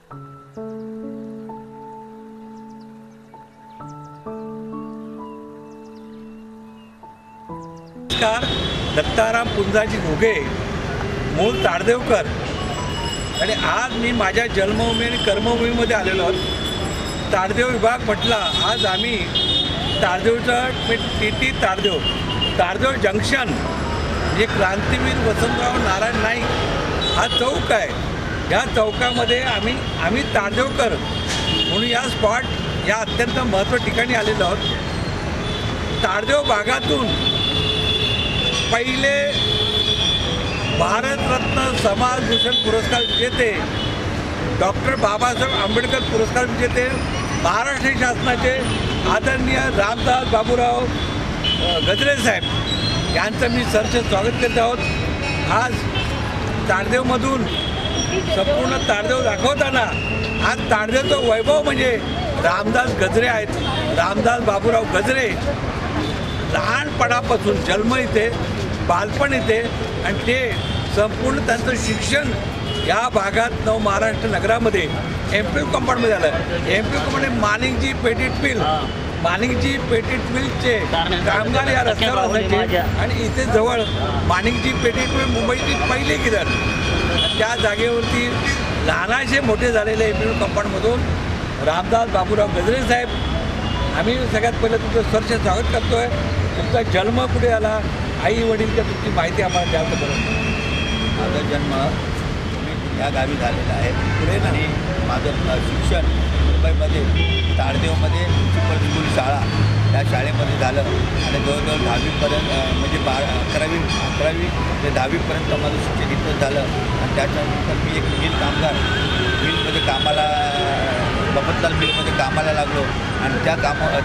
नमस्कार, दत्ताराम पुंजाजी घोगे, मूळ ताडदेवकर. आणि आज मी माझ्या जन्मभूमी आणि कर्मभूमीमध्ये आलेलो आहोत. ताडदेव विभाग म्हटला. आज आम्ही ताडदेवचं टी ताडदेव जंक्शन म्हणजे क्रांतीवीर वसंतराव नारायण नाईक हा चौक आहे. या चौकामध्ये आम्ही ताडदेवकर म्हणून या अत्यंत महत्त्वाच्या ठिकाणी आलेलो आहोत. ताडदेव भागातून पहिले भारतरत्न समाजभूषण पुरस्कार विजेते डॉक्टर बाबासाहेब आंबेडकर पुरस्कार विजेते महाराष्ट्र शासनाचे आदरणीय रामदास बाबूराव गजरे साहेब यांचं मी सहर्ष स्वागत करत आहोत. आज ताडदेवमधून संपूर्ण ताडदेव दाखवताना आज ताडदेवचं वैभव म्हणजे रामदास गजरे आहेत. रामदास बाबूराव गजरे लहानपणापासून जन्म इथे, बालपण इथे आणि ते संपूर्ण त्यांचं शिक्षण या भागात महाराष्ट्र नगरामध्ये एमपी कंपाऊंडमध्ये झालं. एमपी कंपाऊंड माणिकजी पेटीट मिलचे कामगार या रस्त्यावर असायचे आणि इथे जवळ माणिकजी पेटीट मिल मुंबईची पहिली गिरण. त्या जागेवरती लहानाचे मोठे झालेले एमपी कंपाऊंडमधून रामदास बाबूराव गजरे साहेब, आम्ही सगळ्यात पहिलं तुमचं सहर्ष स्वागत करतो आहे. तुमचा जन्म कुठे आला, आई वडीलच्या तुमची माहिती आम्हाला द्याल तर बरं. माझा जन्म या गावी झालेला आहे पुढे आणि माझं शिक्षण मुंबईमध्ये ताडदेवमध्ये म्युन्सिपल स्कूल शाळा या शाळेमध्ये झालं आणि जवळजवळ 10वीपर्यंत म्हणजे 11वी ते 10वीपर्यंत माझं शिक्षण इथं झालं. आणि त्याच्यानंतर मी एक मिलमध्ये कामाला बबनलाल मिलमध्ये कामाला लागलो आणि त्या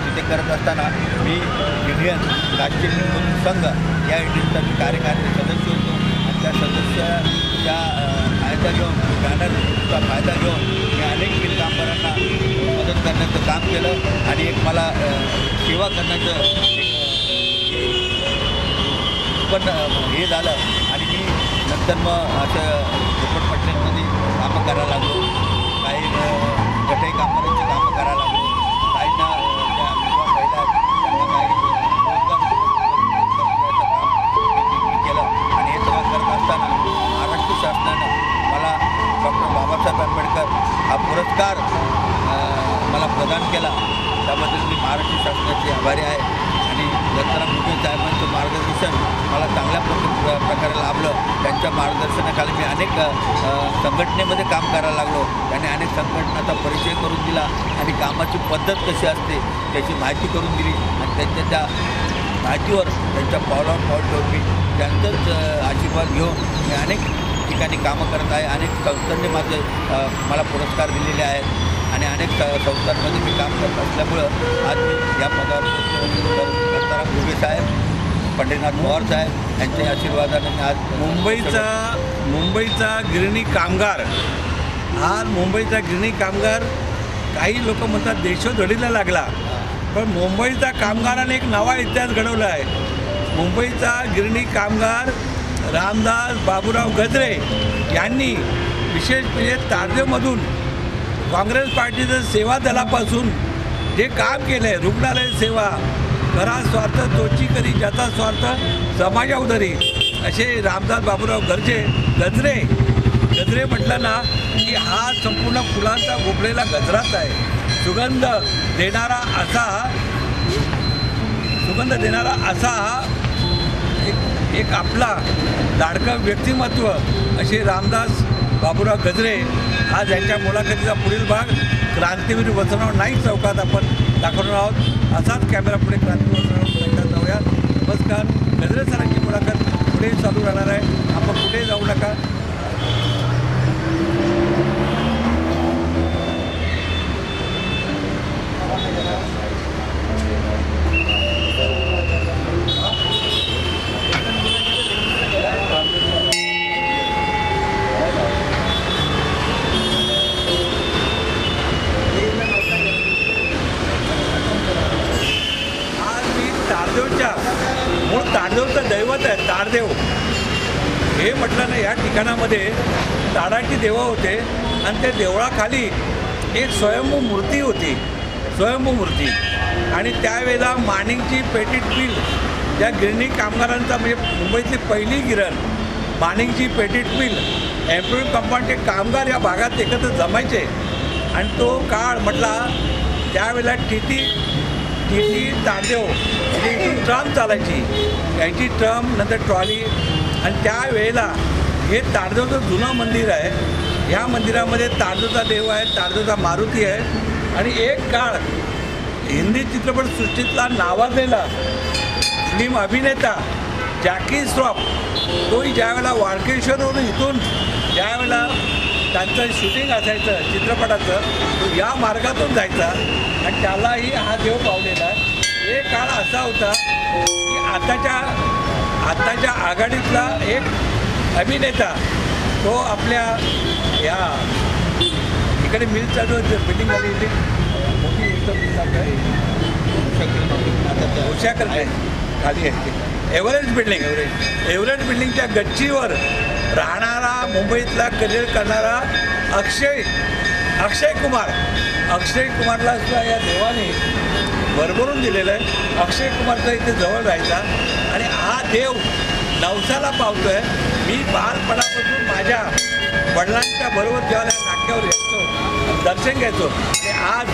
तिथे करत असताना मी इंडियन राष्ट्रीय मिल संघ या इंडियनचा मी कार्यकारी सदस्य होतो. आणि त्या सदस्याच्या फायदा घेऊन बॅनरचा फायदा घेऊन मी अनेक मिल कामगारांना मदत करण्याचं काम केलं आणि एक मला सेवा करण्याचं पण हे झालं. आणि मी नंतर मग असं झोपडपट्ट्यांमध्ये कामं करायला लागलो. काही गटाई कामगारांची कामं करायला लागलो. काहींना ज्या विधवा महिला त्यांना काही रोजगार केलं. आणि हे सगळं करत असताना महाराष्ट्र शासनानं मला डॉक्टर बाबासाहेब आंबेडकर हा पुरस्कार मला प्रदान केला. त्याबद्दल मी महाराष्ट्र शासनाचे आभारी आहे. आणि दत्ताराम पुंजे साहेबांचं मार्गदर्शन मला चांगल्या प्रकारे लाभलं. त्यांच्या मार्गदर्शनाखाली मी अनेक संघटनेमध्ये काम करायला लागलो. त्यांनी अनेक संघटनांचा परिचय करून दिला आणि कामाची पद्धत कशी असते त्याची माहिती करून दिली. आणि त्यांच्या त्या माहितीवर त्यांच्या पावलावर पाऊल ठेवून मी त्यांचाच आशीर्वाद घेऊन मी अनेक ठिकाणी कामं करत आहे. अनेक संस्थांनी मला पुरस्कार दिलेले आहेत आणि अनेक संस्थांमध्ये मी काम करत असल्यामुळं आज मी या पदावर दत्ताराम पुंजे साहेब, पंढरीनाथ पवार साहेब यांच्या आशीर्वादाने आज मुंबईचा गिरणी कामगार. आज मुंबईचा गिरणी कामगार काही लोक म्हणतात देशोधडीला लागला, पण मुंबईचा कामगाराने एक नवा इतिहास घडवला आहे. मुंबईचा गिरणी कामगार रामदास बाबूराव गजरे यांनी विशेष म्हणजे ताडदेवमधून काँग्रेस पार्टीचं सेवा दलापासून जे काम केलं आहे, रुग्णालय सेवा, घरा स्वार्थ तोची करी ज्याचा स्वार्थ समाजा उदरी, असे रामदास बाबूराव गजरे म्हटलं ना की हा संपूर्ण फुलांचा गोपलेला गजराच आहे. सुगंध देणारा असा हा एक आपला लाडकं व्यक्तिमत्व असे रामदास बाबूराव गजरे. आज यांच्या मुलाखतीचा पुढील भाग क्रांतीवीर वसंतराव नाईक चौकात आपण दाखवणार आहोत. असाच कॅमेरा पुढे क्रांतीवीर वसंतराव जाऊया. नमस्कार. गजरे सरांची मुलाखत पुढे चालू राहणार आहे. आपण कुठे जाऊ नका. ताडदेवचं दैवत आहे ताडदेव. हे म्हटलं ना या ठिकाणामध्ये ताडाची देव होते. आणि त्या देवळाखाली एक स्वयंभू मूर्ती होती, स्वयंभू मूर्ती. आणि त्यावेळेला माणिकजी पेटीट मिल ज्या गिरणी कामगारांचा म्हणजे मुंबईतली पहिली गिरण माणिकजी पेटीट मिल एम्प्लॉई कंपाऊंडचे कामगार या भागात एकत्र जमायचे. आणि तो काळ म्हटला त्यावेळेला टी टी तांदेव म्हणजे इथून ट्रम चालायची, यांची ट्रम नंतर ट्रॉली. आणि त्यावेळेला हे ताडदेवचं जुनं मंदिर आहे. ह्या मंदिरामध्ये ताडदेवचा देव आहे, ताडदेवचा मारुती आहे. आणि एक काळ हिंदी चित्रपटसृष्टीतला नावाजलेला फिल्म अभिनेता जॅकी श्रॉफ तोही ज्यावेळेला वाळकेश्वरवरून इथून ज्यावेळेला त्यांचं शूटिंग असायचं चित्रपटाचं तो या मार्गातून जायचा आणि त्यालाही हा देव पावलेला आहे. एक काळ असा होता की आताच्या आघाडीतला एक अभिनेता तो आपल्या या इकडे मिलचा जो बिल्डिंग आली होती मोठी उषा करते खाली आहे एव्हरेस्ट एव्हरेस्ट बिल्डिंगच्या गच्चीवर राहणारा मुंबईतला करिअर करणारा अक्षय कुमारला सुद्धा या देवाने भरभरून दिलेलं आहे. अक्षय कुमारचा इथे जवळ राहायचा आणि हा देव नवसाला पावतोय. मी बालपणापासून माझ्या वडिलांच्या बरोबर जेव्हा नाक्यावर यायचो दर्शन घ्यायचो आणि आज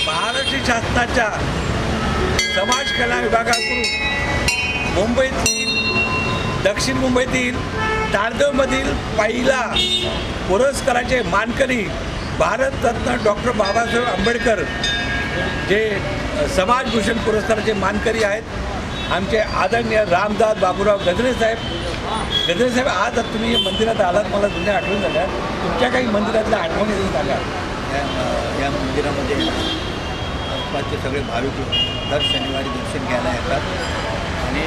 महाराष्ट्र शासनाच्या समाज कल्याण विभागाकडून दक्षिण मुंबईतील ताडदेवमधील पहिला पुरस्काराचे मानकरी भारतरत्न डॉक्टर बाबासाहेब आंबेडकर जे समाजभूषण पुरस्काराचे मानकरी आहेत आमचे आदरणीय रामदास बाबूराव गजरे साहेब. आज तुम्ही मंदिरात आलात, मला जुन्या आठवण झाल्या, तुमच्या काही मंदिरातल्या आठवणी झाल्या? या मंदिरामध्ये आसपासचे सगळे भाविक दर शनिवारी दर्शन घ्यायला येतात आणि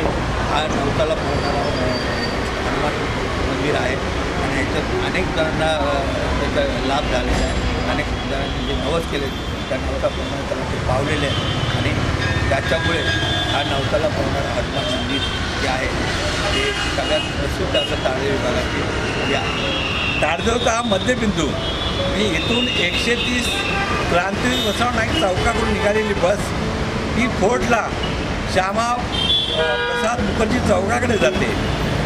हा नवसाला पोहोचणारा हनुमान मंदिर आहे आणि ह्याच्यात अनेक जणांना त्याचा लाभ झालेला आहे. अनेक जणांनी जे नवस केले त्या नवसाप्रमाणे त्याला ते पावलेले आहे आणि त्याच्यामुळे हा नवसाला पोहोचणारा हनुमान मंदिर जे आहे ते सगळ्यात प्रसिद्ध असं ताडदेव विभागाचे हे आहे. ताडदेवचा हा मध्यबिंदू. मी इथून 130 क्रांतीवीर बसवनाथ नाईक चौकाकडून निघालेली बस ही फोर्टला श्यामा प्रसाद मुखर्जी चौकाकडे जाते.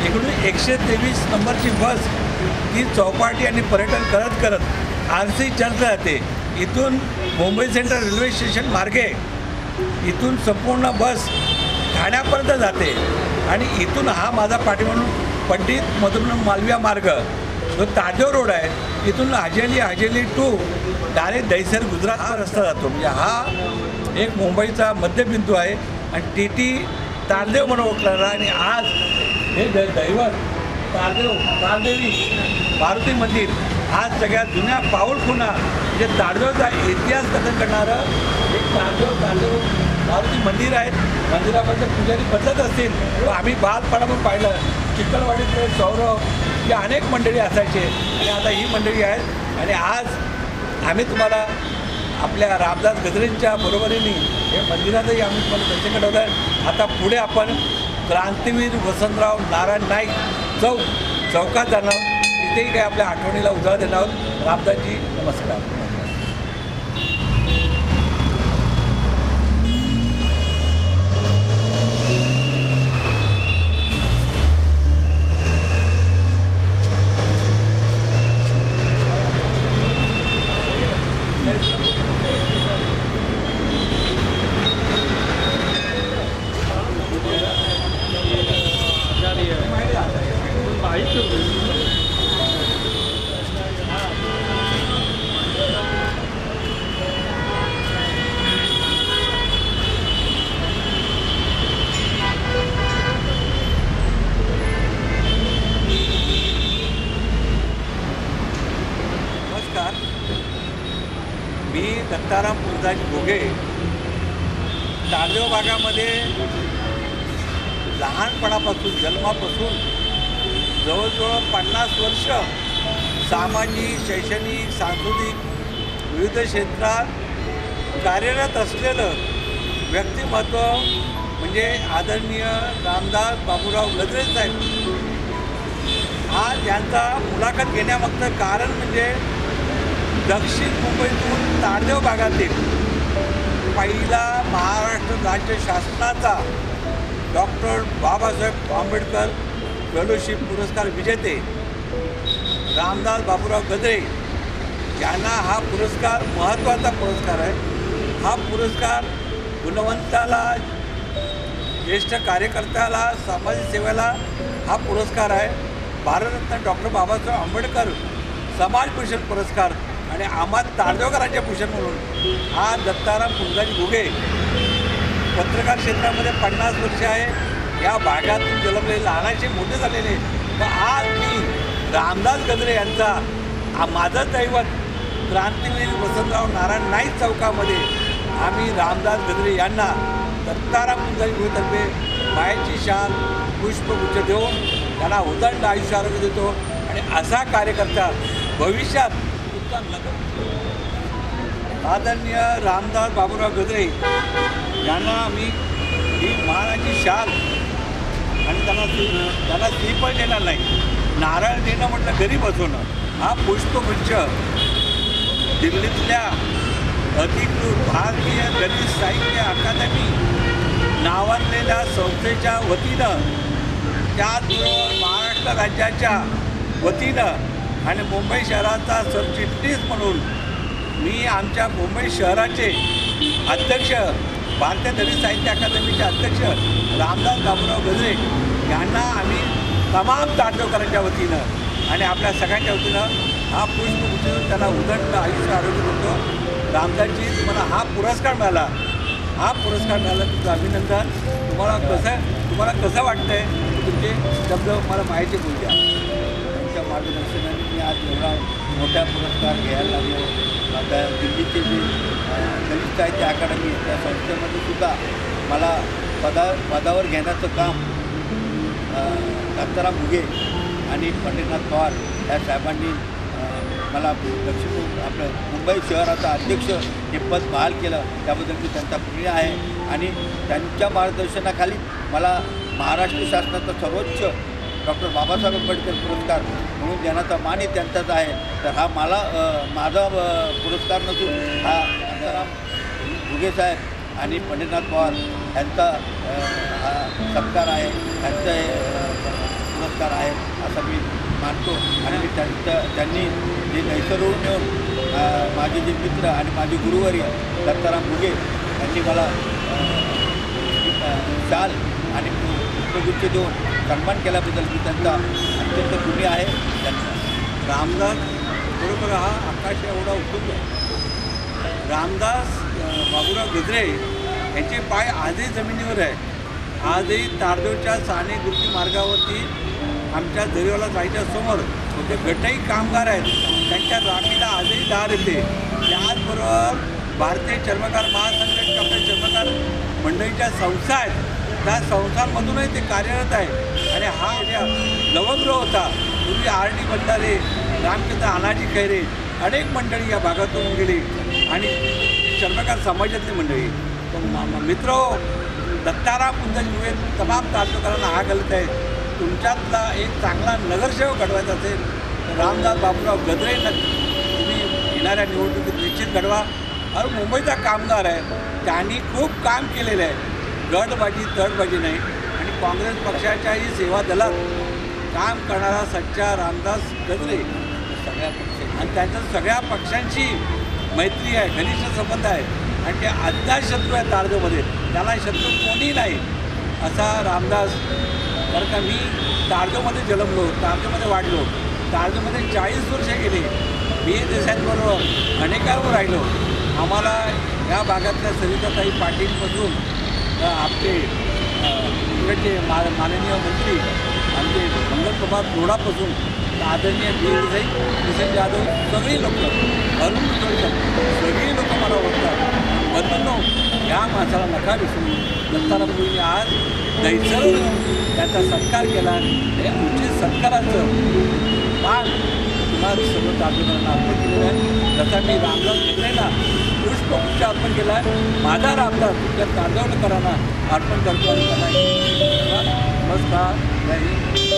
इकडून 123 नंबरची बस ती चौपाटी आणि पर्यटन करत करत RC चर्च जाते. इथून मुंबई सेंट्रल रेल्वे स्टेशन मार्गे इथून संपूर्ण बस ठाण्यापर्यंत जाते आणि इथून हा माझा पाठीमागून पंडित मधुसूदन मालवीय मार्ग जो ताडदेव रोड आहे इथून हजेली टू डायरेक्ट दहिसर गुजरात हा रस्ता जातो. म्हणजे हा एक मुंबईचा मध्यबिंदू आहे आणि टी ताडदेव म्हणून ओळखला. आणि आज हे दैवत तारदेवी मारुती मंदिर आज सगळ्यात जुन्या पाऊलखुणा म्हणजे ताडदेवचा इतिहास कथन करणारं एक ताडदेव मारुती मंदिर आहे. मंदिरामध्ये पुजारी बदलत असतील व आम्ही बालपणातून पाहिलं चिखलवाडीतले सौरव ही अनेक मंडळी असायचे आणि आता ही मंडळी आहेत. आणि आज आम्ही तुम्हाला आपल्या रामदास गजरेंच्या बरोबरीने हे मंदिरातही आम्ही तुम्हाला दर्शन घडवलं आहे. आता पुढे आपण क्रांतीवीर वसंतराव नारायण नाईक चौकात जाणार आहोत. तिथेही काही आपल्या आठवणीला उजाळा देणार आहोत. रामदासजी नमस्कार. मी दत्ताराम पुरदास घोगे ताडदेव भागामध्ये लहानपणापासून जन्मापासून जवळजवळ 50 वर्ष सामाजिक शैक्षणिक सांस्कृतिक विविध क्षेत्रात कार्यरत असलेलं व्यक्तिमत्व म्हणजे आदरणीय रामदास बाबूराव गजरे साहेब. आज यांचा मुलाखत घेण्यामागचं कारण म्हणजे दक्षिण मुंबईतून ताडदेव भागातील पहिला महाराष्ट्र राज्य शासनाचा डॉक्टर बाबासाहेब आंबेडकर फेलोशिप पुरस्कार विजेते रामदास बाबूराव गद्रे यांना हा पुरस्कार महत्त्वाचा पुरस्कार आहे। हा पुरस्कार गुणवंताला, ज्येष्ठ कार्यकर्त्याला, सामाजिक सेवेला हा पुरस्कार आहे। भारतरत्न डॉक्टर बाबासाहेब आंबेडकर समाज भूषण पुरस्कार आणि आम्हा ताडदेवकरांचे भूषण म्हणून हा दत्ताराम पुंजाजी घुगे पत्रकार क्षेत्रामध्ये 50 वर्ष आहे। या भागातून जन्मलेले, लहानाचे मोठे झालेले, व आज मी रामदास गद्रे यांचा माझं दैवत क्रांतिवीर वसंतराव नारायण नाईक चौकामध्ये आम्ही रामदास गद्रे यांना दत्ताराम पुंजाजी घुगेतर्फे मायेची शाल, पुष्पगुच्छ देऊन त्यांना उदंड आयुष्य आरोग्य देतो आणि असा कार्यकर्ता भविष्यात उत्तम नगर आदरणीय रामदास बाबूराव गद्रे यांना आम्ही ही मानाची शाल आणि त्यांना श्रीफळ देणार नाही, नारळ देणं म्हटलं घरी बसवणं, हा पुष्पगुच्छ दिल्लीतल्या अधिकृत भारतीय दलित साहित्य अकादमी नावाजलेल्या संस्थेच्या वतीनं, त्याचबरोबर महाराष्ट्र राज्याच्या वतीनं आणि मुंबई शहराचा सरचिटणीस म्हणून मी आमच्या मुंबई शहराचे अध्यक्ष, भारतीय दलित साहित्य अकादमीचे अध्यक्ष रामदास बाबूराव गद्रे यांना आम्ही तमाम ताडदेवकरांच्या वतीनं आणि आपल्या सगळ्यांच्या वतीनं हा पुष्पगुच्छ त्यांना उदंड आयुष्य आरोग्य देतो। रामदासजी, तुम्हाला हा पुरस्कार मिळाला, हा पुरस्कार मिळाला, तुमचं अभिनंदन। तुम्हाला कसं वाटतं आहे? तुमचे शब्द मला माहिती बोलू द्या। त्यांच्या मार्गदर्शनाने मी आज एवढा मोठा पुरस्कार घ्यायला लागलो। आता दिल्लीचे जे दलित साहित्य अकादमी त्या संस्थेमध्ये सुद्धा मला पदावर घेण्याचं काम दत्ताराम घुगे आणि पंडितनाथ पवार या साहेबांनी मला आपलं मुंबई शहराचा अध्यक्ष हे पद बहाल केलं, त्याबद्दल मी त्यांचा ऋणी आहे। आणि त्यांच्या मार्गदर्शनाखाली मला महाराष्ट्र शासनाचा सर्वोच्च डॉक्टर बाबासाहेब आंबेडकर पुरस्कार म्हणून देण्याचा मान त्यांचाच आहे। तर हा माझा पुरस्कार नसून हा दत्ताराम घुगे साहेब आणि पंडितनाथ पवार यांचा हा सत्कार आहे, त्यांचा पुरस्कार आहे असं मी मानतो। आणि मी त्यांनी जे नैसर्गिक येऊन माझे जे मित्र आणि माझे गुरुवर्य दत्ताराम घुगे यांनी मला शाल आणि पुष्पगुच्छ देऊन सन्मान केल्याबद्दल मी त्यांचा अत्यंत ऋणी आहे। रामदास बरोबर हा आकाश एवढा उत्तुंग आहे। रामदास बाबूराव गद्रे यांचे पाय आजही जमिनीवर आहे। आजही ताडदेवच्या साने गुरुजी मार्गावरती आमच्या दरियाला जायच्या समोर ते गटई कामगार आहेत, त्यांच्या राखीला आजही दार येते। त्याचबरोबर भारतीय चर्मकार महासंघ, आपल्या चर्मकार मंडळीच्या संस्था आहेत, त्या संस्थांमधूनही ते कार्यरत आहे। आणि हा नवगृह होता, पूर्वी RD भंडारे, रामचंद्र अनाजी खैरे अनेक मंडळी या भागातून गेली आणि चर्मकार समाजातली मंडळी। मित्र दत्ताराम पुंजाजी घुगे तमाम ताडदेवकरांना हा गलत आहे, तुमच्यातला एक चांगला नगरसेवक घडवायचा असेल तर रामदास बाबूराव गद्रे तुम्ही येणाऱ्या निवडणुकीत निश्चित घडवा। आणि मुंबईचा कामगार आहे, त्यांनी खूप काम केलेलं आहे, गटबाजी तडबाजी नाही। आणि काँग्रेस पक्षाच्याही सेवा दलात काम करणारा सच्चा रामदास गद्रे सगळ्या पक्ष आणि त्यांच्या सगळ्या पक्षांची मैत्री आहे, घनिष्ठ संबंध आहे आणि ते अज्ञात शत्रू आहे ताडदेवमध्ये, त्याला शत्रू कोणी नाही असा रामदास। कारण का मी ताडदेवमध्ये जन्मलो, ताडदेवमध्ये वाढलो, ताडदेवमध्ये 40 वर्षे गेली, BA देसाईंबरोबर अनेकांवर राहिलो। आम्हाला या भागातल्या सरिताताई पाटीलपासून आपले इकडचे माननीय मंत्री आमचे मंगलप्रभात रोडापासून आदरणीय BA देसाई जाधव सगळी लोक, अरुण कुलकर्णी सगळी लोक मला ओळखतात। बंधूंनो, या माणसाला नका विसरू। दत्ताराम घुगे आज दैसरून त्याचा सत्कार केला, या उचित सत्काराचं मान तुम्हाला सर्व ताडदेवकरांना अर्पण केलेलं आहे। तसा मी रामदास गद्रेंना पुष्पगुच्छ अर्पण केला आहे। माझा रामदास तुमच्या ताडदेवकरांना अर्पण करतो आणि त्यांना नमस्कार, जय हिंद।